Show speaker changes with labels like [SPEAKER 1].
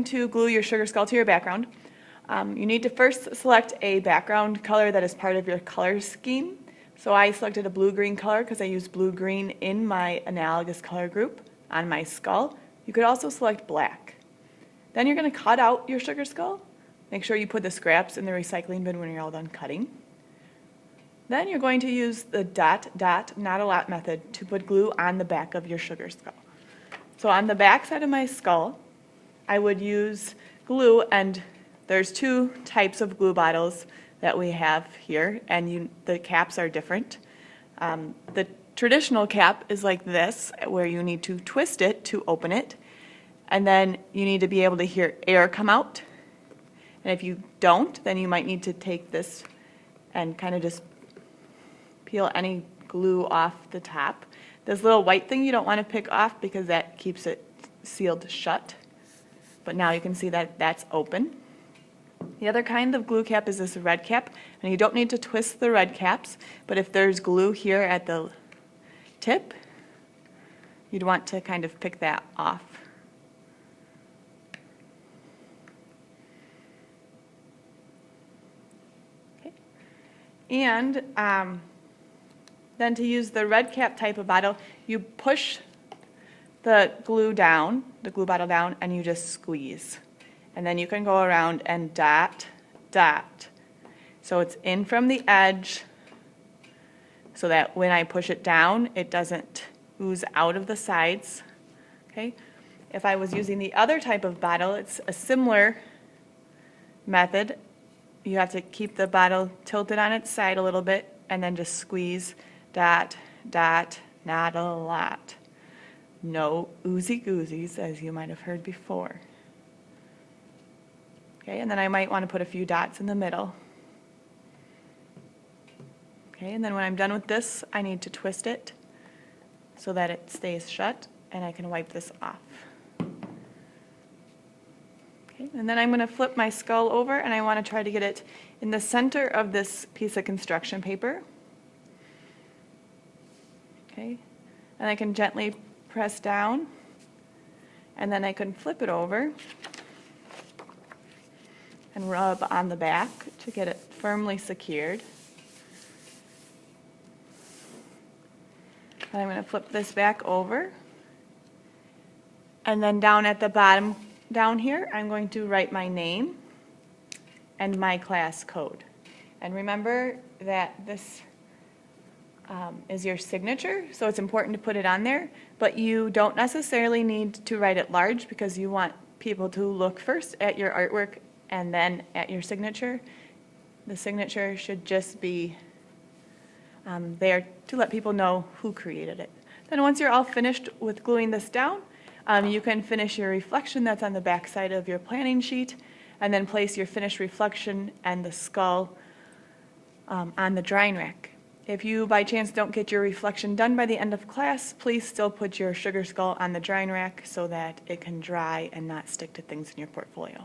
[SPEAKER 1] going to glue your sugar skull to your background, you need to first select a background color that is part of your color scheme. So I selected a blue-green color because I used blue-green in my analogous color group on my skull. You could also select black. Then you're going to cut out your sugar skull. Make sure you put the scraps in the recycling bin when you're all done cutting. Then you're going to use the dot, dot, not a lot method to put glue on the back of your sugar skull. So on the back side of my skull, I would use glue, and there's two types of glue bottles that we have here, and the caps are different. The traditional cap is like this, where you need to twist it to open it, and then you need to be able to hear air come out. And if you don't, then you might need to take this and kind of just peel any glue off the top. This little white thing you don't want to pick off because that keeps it sealed shut. But now you can see that that's open. The other kind of glue cap is this red cap, and you don't need to twist the red caps, but if there's glue here at the tip, you'd want to kind of pick that off. Okay. And then to use the red cap type of bottle, you push the glue bottle down, and you just squeeze. And then you can go around and dot, dot. So it's in from the edge so that when I push it down, it doesn't ooze out of the sides. Okay? If I was using the other type of bottle, it's a similar method. You have to keep the bottle tilted on its side a little bit and then just squeeze, dot, dot, not a lot. No oozy-goozies, as you might have heard before. Okay, and then I might want to put a few dots in the middle. Okay, and then when I'm done with this, I need to twist it so that it stays shut, and I can wipe this off. Okay, and then I'm going to flip my skull over, and I want to try to get it in the center of this piece of construction paper. Okay, and I can gently press down, and then I can flip it over and rub on the back to get it firmly secured. And I'm going to flip this back over, and then down at the bottom down here, I'm going to write my name and my class code. And remember that this is your signature, so it's important to put it on there, but you don't necessarily need to write it large because you want people to look first at your artwork and then at your signature. The signature should just be there to let people know who created it. Then once you're all finished with gluing this down, you can finish your reflection that's on the back side of your planning sheet, and then place your finished reflection and the skull on the drying rack. If you by chance don't get your reflection done by the end of class, please still put your sugar skull on the drying rack so that it can dry and not stick to things in your portfolio.